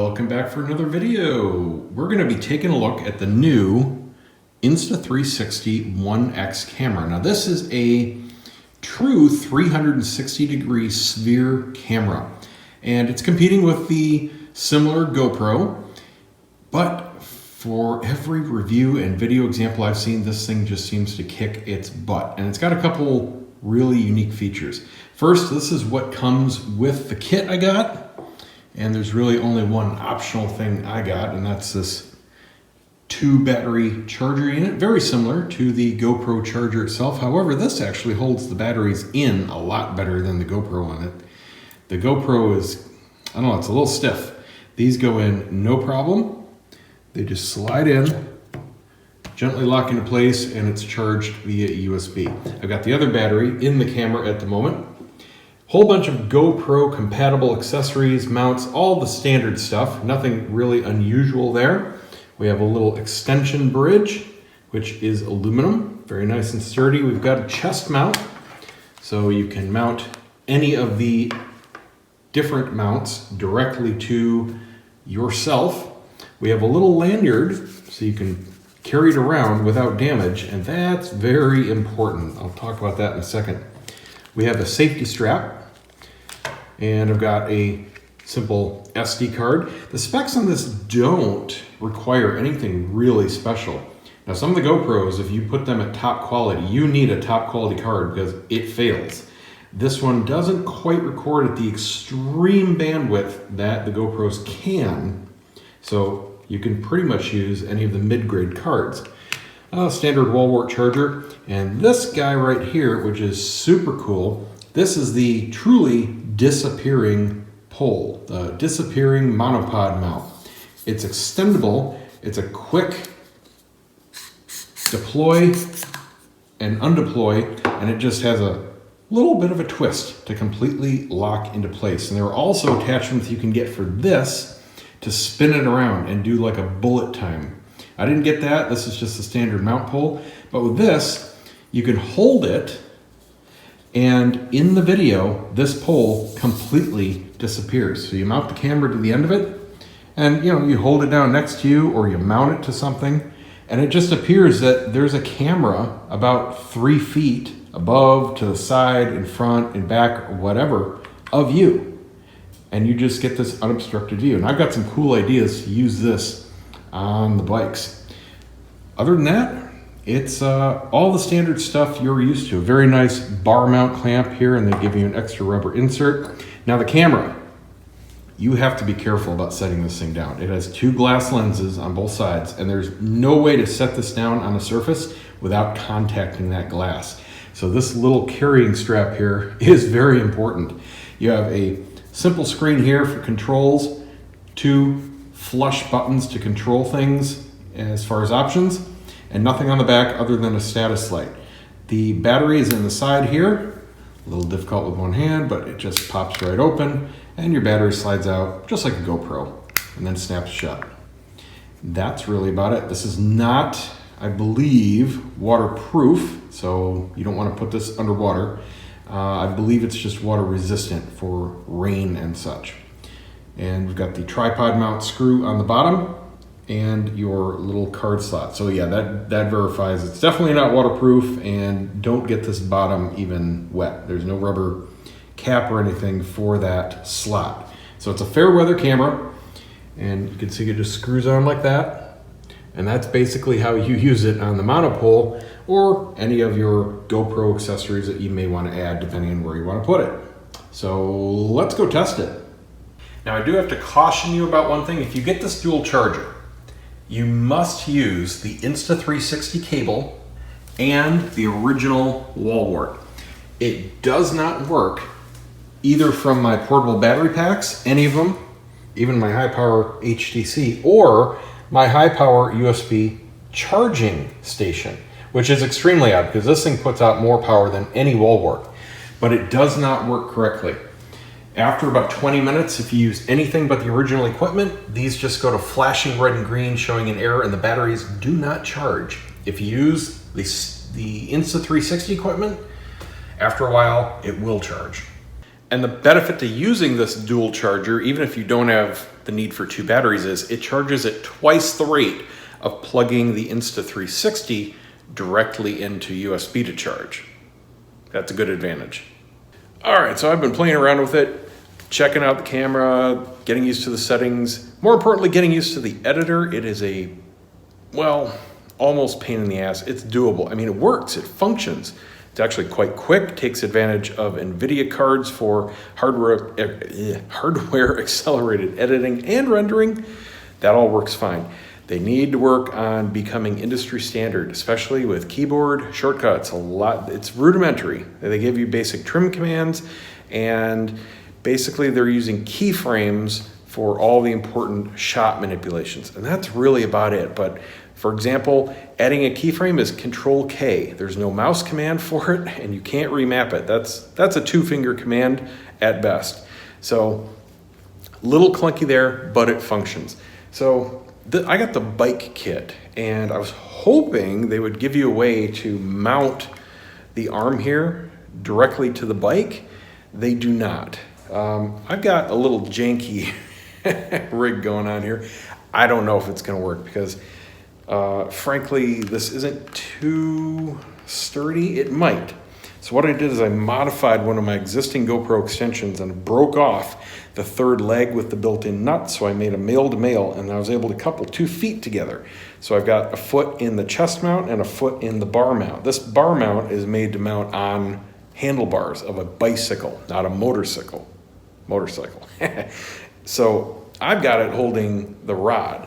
Welcome back for another video. We're going to be taking a look at the new Insta360 1X camera. Now this is a true 360 degree sphere camera, and it's competing with the similar GoPro, but for every review and video example I've seen, this thing just seems to kick its butt, and it's got a couple really unique features. First, this is what comes with the kit I got. And there's really only one optional thing I got, and that's this 2-battery charger unit, very similar to the GoPro charger itself. However, this actually holds the batteries in a lot better than the GoPro on it. The GoPro is, I don't know, it's a little stiff. These go in no problem. They just slide in, gently lock into place, and it's charged via USB. I've got the other battery in the camera at the moment. Whole bunch of GoPro compatible accessories, mounts, all the standard stuff. Nothing really unusual there. We have a little extension bridge, which is aluminum, very nice and sturdy. We've got a chest mount, so you can mount any of the different mounts directly to yourself. We have a little lanyard, so you can carry it around without damage, and that's very important. I'll talk about that in a second. We have a safety strap, and I've got a simple SD card. The specs on this don't require anything really special. Now, some of the GoPros, if you put them at top quality, you need a top quality card because it fails. This one doesn't quite record at the extreme bandwidth that the GoPros can, so you can pretty much use any of the mid-grade cards. Standard wall wart charger, and this guy right here, which is super cool, this is the truly disappearing pole, the disappearing monopod mount. It's extendable, it's a quick deploy and undeploy, and it just has a little bit of a twist to completely lock into place. And there are also attachments you can get for this to spin it around and do like a bullet time. I didn't get that, this is just a standard mount pole, but with this, you can hold it, and in the video, this pole completely disappears. So you mount the camera to the end of it, and you hold it down next to you, or you mount it to something, and it just appears that there's a camera about 3 feet above, to the side, in front, in back, or whatever, of you. And you just get this unobstructed view. And I've got some cool ideas to use this on the bikes. Other than that, it's all the standard stuff you're used to. A very nice bar mount clamp here, and they give you an extra rubber insert. Now the camera, you have to be careful about setting this thing down. It has 2 glass lenses on both sides, and there's no way to set this down on a surface without contacting that glass. So this little carrying strap here is very important. You have a simple screen here for controls, 2 flush buttons to control things as far as options, and nothing on the back other than a status light. The battery is in the side here, a little difficult with one hand, but it just pops right open, and your battery slides out just like a GoPro, and then snaps shut. That's really about it. This is not, I believe, waterproof, so you don't want to put this underwater. I believe it's just water resistant for rain and such. And we've got the tripod mount screw on the bottom and your little card slot. So yeah, that verifies it's definitely not waterproof, and don't get this bottom even wet. There's no rubber cap or anything for that slot. So it's a fair weather camera, and you can see it just screws on like that. And that's basically how you use it on the monopole or any of your GoPro accessories that you may want to add depending on where you want to put it. So let's go test it. Now I do have to caution you about one thing. If you get this dual charger, you must use the Insta360 cable and the original wall wart. It does not work either from my portable battery packs, any of them, even my high power HTC, or my high power USB charging station, which is extremely odd because this thing puts out more power than any wall wart, but it does not work correctly. After about 20 minutes, if you use anything but the original equipment, these just go to flashing red and green, showing an error, and the batteries do not charge. If you use the Insta360 equipment, after a while, it will charge. And the benefit to using this dual charger, even if you don't have the need for 2 batteries is, it charges at twice the rate of plugging the Insta360 directly into USB to charge. That's a good advantage. All right, so I've been playing around with it, checking out the camera, getting used to the settings, more importantly, getting used to the editor. It is a, well, almost pain in the ass. It's doable. I mean, it works, it functions. It's actually quite quick, takes advantage of NVIDIA cards for hardware accelerated editing and rendering. That all works fine. They need to work on becoming industry standard, especially with keyboard shortcuts. It's rudimentary. They give you basic trim commands, and basically they're using keyframes for all the important shot manipulations. And that's really about it. But for example, adding a keyframe is Control K. There's no mouse command for it, and you can't remap it. That's a 2-finger command at best. So a little clunky there, but it functions. So I got the bike kit, and I was hoping they would give you a way to mount the arm here directly to the bike. They do not. I've got a little janky rig going on here. I don't know if it's going to work because frankly, this isn't too sturdy. It might. So what I did is I modified one of my existing GoPro extensions and broke off the 3rd leg with the built-in nut. So I made a male-to-male, and I was able to couple 2 feet together. So I've got a foot in the chest mount and a foot in the bar mount. This bar mount is made to mount on handlebars of a bicycle, not a motorcycle. So I've got it holding the rod.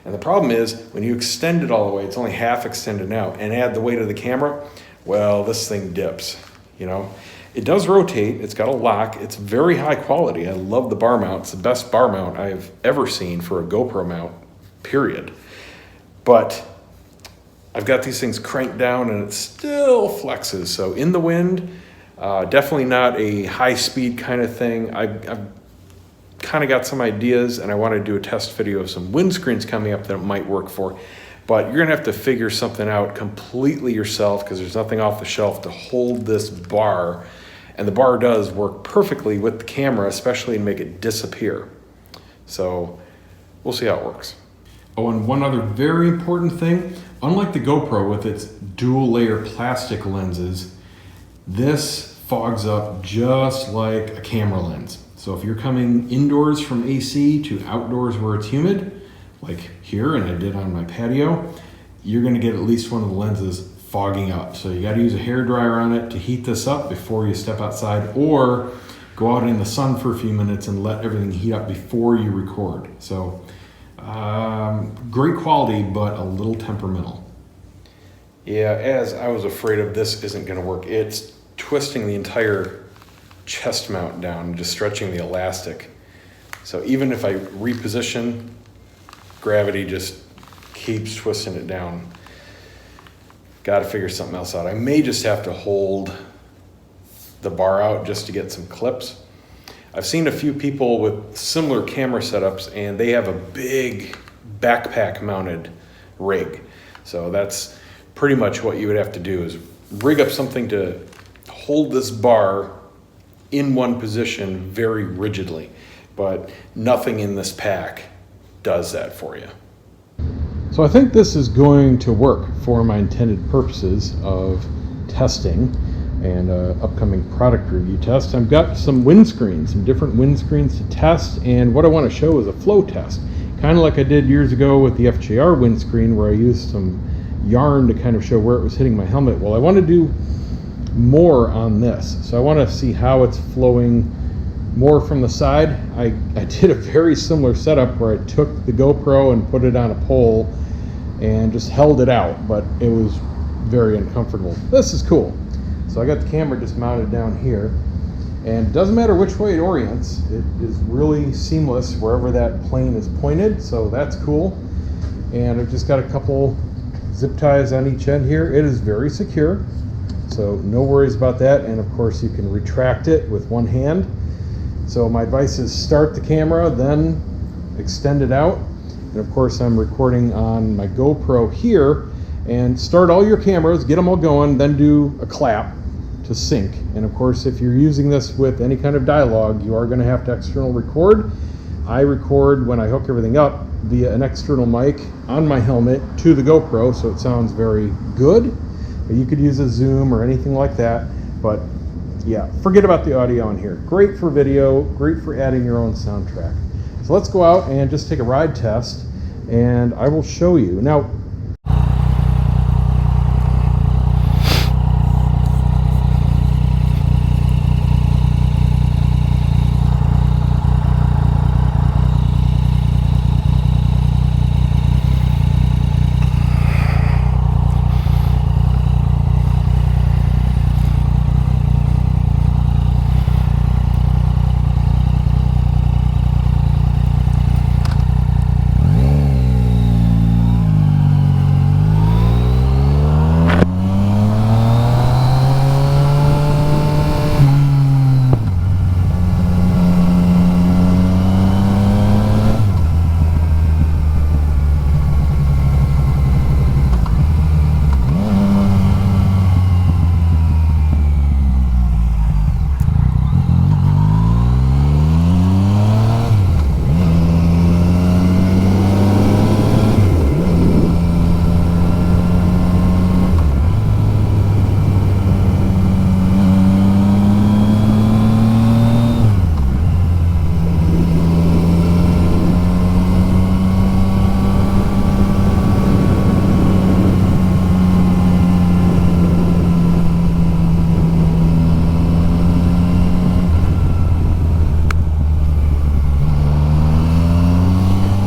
And the problem is when you extend it all the way, it's only half extended now, and add the weight of the camera, well, this thing dips, you know. It does rotate, it's got a lock, it's very high quality. I love the bar mount. It's the best bar mount I've ever seen for a GoPro mount, period. But I've got these things cranked down and it still flexes. So in the wind, definitely not a high speed kind of thing. I've kind of got some ideas, and I want to do a test video of some windscreens coming up that it might work for. But you're gonna have to figure something out completely yourself because there's nothing off the shelf to hold this bar. And the bar does work perfectly with the camera, especially and make it disappear. So we'll see how it works. Oh, and one other very important thing, unlike the GoPro with its dual layer plastic lenses, this fogs up just like a camera lens. So if you're coming indoors from AC to outdoors where it's humid, like here, and I did on my patio, you're gonna get at least one of the lenses fogging up. So you gotta use a hairdryer on it to heat this up before you step outside, or go out in the sun for a few minutes and let everything heat up before you record. So great quality, but a little temperamental. Yeah, as I was afraid of, this isn't gonna work. It's twisting the entire chest mount down, just stretching the elastic. So even if I reposition, gravity just keeps twisting it down. Got to figure something else out. I may just have to hold the bar out just to get some clips. I've seen a few people with similar camera setups, and they have a big backpack mounted rig. So that's pretty much what you would have to do, is rig up something to hold this bar in one position very rigidly. But nothing in this pack does that for you. So I think this is going to work for my intended purposes of testing and upcoming product review test. I've got some windscreens, some different windscreens to test, and what I want to show is a flow test, kind of like I did years ago with the FJR windscreen, where I used some yarn to kind of show where it was hitting my helmet. Well, I want to do more on this, so I want to see how it's flowing more from the side. I did a very similar setup where I took the GoPro and put it on a pole and just held it out, but it was very uncomfortable. This is cool. So I got the camera just mounted down here, and it doesn't matter which way it orients, it is really seamless wherever that plane is pointed, so that's cool. And I've just got a couple zip ties on each end here. It is very secure, so no worries about that. And of course you can retract it with one hand. So my advice is start the camera, then extend it out. And of course I'm recording on my GoPro here, and start all your cameras, get them all going, then do a clap to sync. And of course, if you're using this with any kind of dialogue, you are going to have to external record. I record when I hook everything up via an external mic on my helmet to the GoPro, so it sounds very good. You could use a zoom or anything like that, but yeah, forget about the audio on here. Great for video, great for adding your own soundtrack. So let's go out and just take a ride test, and I will show you. Now,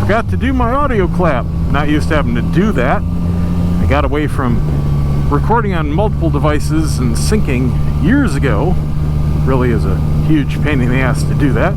forgot to do my audio clap. Not used to having to do that. I got away from recording on multiple devices and syncing years ago. Really is a huge pain in the ass to do that.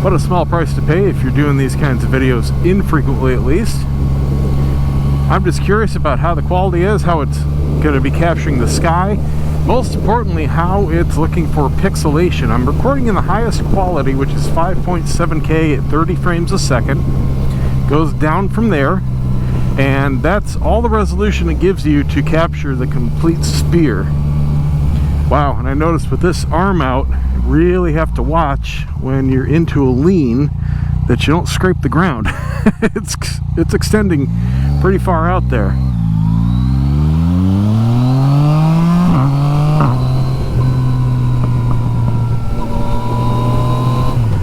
But a small price to pay if you're doing these kinds of videos infrequently, at least. I'm just curious about how the quality is, how it's going to be capturing the sky. Most importantly, how it's looking for pixelation. I'm recording in the highest quality, which is 5.7K at 30 frames a second. Goes down from there, and that's all the resolution it gives you to capture the complete sphere. Wow, and I noticed with this arm out, you really have to watch when you're into a lean that you don't scrape the ground. It's extending pretty far out there.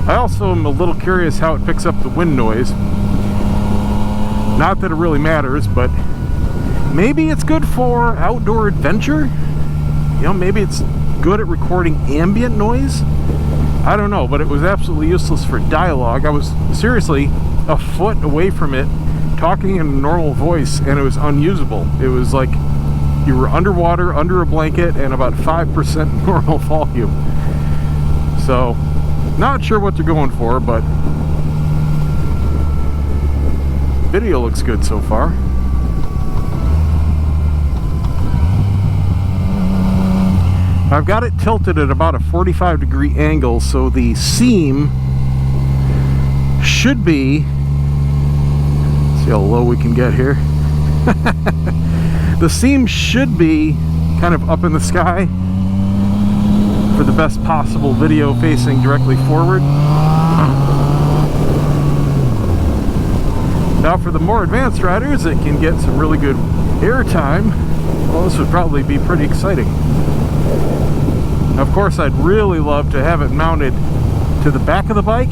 I also am a little curious how it picks up the wind noise. Not that it really matters, but maybe it's good for outdoor adventure. You know, maybe it's good at recording ambient noise. I don't know, but it was absolutely useless for dialogue. I was seriously a foot away from it, talking in a normal voice, and it was unusable. It was like you were underwater, under a blanket, and about 5% normal volume. So, not sure what they're going for, but video looks good so far. I've got it tilted at about a 45-degree angle, so the seam should be, see how low we can get here. The seam should be kind of up in the sky for the best possible video facing directly forward. Now for the more advanced riders that can get some really good air time, well, this would probably be pretty exciting. Of course, I'd really love to have it mounted to the back of the bike,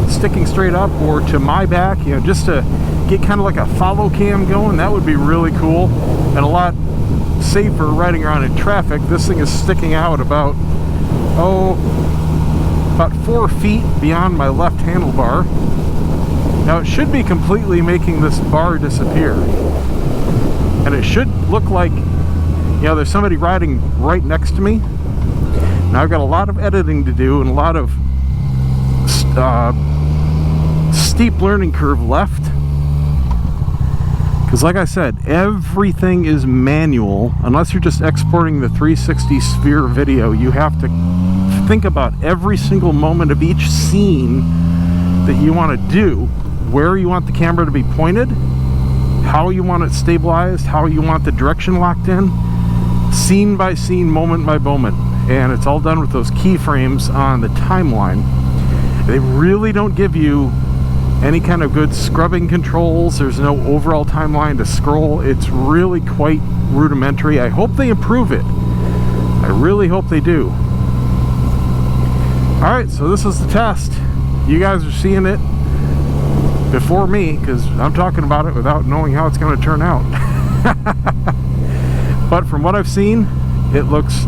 sticking straight up, or to my back, you know, just to get kind of like a follow cam going. That would be really cool and a lot safer riding around in traffic. This thing is sticking out about 4 feet beyond my left handlebar. Now it should be completely making this bar disappear, and it should look like, you know, there's somebody riding right next to me. Now I've got a lot of editing to do and a lot of steep learning curve left, because like I said, everything is manual. Unless you're just exporting the 360 sphere video, you have to think about every single moment of each scene that you want to do, where you want the camera to be pointed, how you want it stabilized, how you want the direction locked in, scene by scene, moment by moment. And it's all done with those keyframes on the timeline. They really don't give you any kind of good scrubbing controls. There's no overall timeline to scroll. It's really quite rudimentary. I hope they improve it. I really hope they do. Alright, so this is the test. You guys are seeing it before me, because I'm talking about it without knowing how it's going to turn out. But from what I've seen, it looks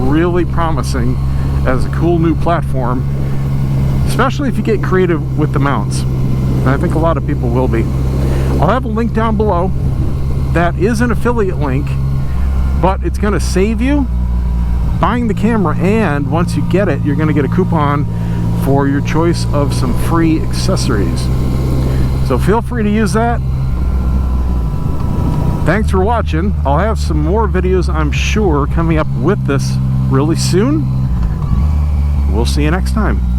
really promising as a cool new platform, especially if you get creative with the mounts. And I think a lot of people will be. I'll have a link down below. That is an affiliate link, but it's going to save you buying the camera, and once you get it, you're going to get a coupon for your choice of some free accessories. So feel free to use that. Thanks for watching. I'll have some more videos, I'm sure, coming up with this really soon. We'll see you next time.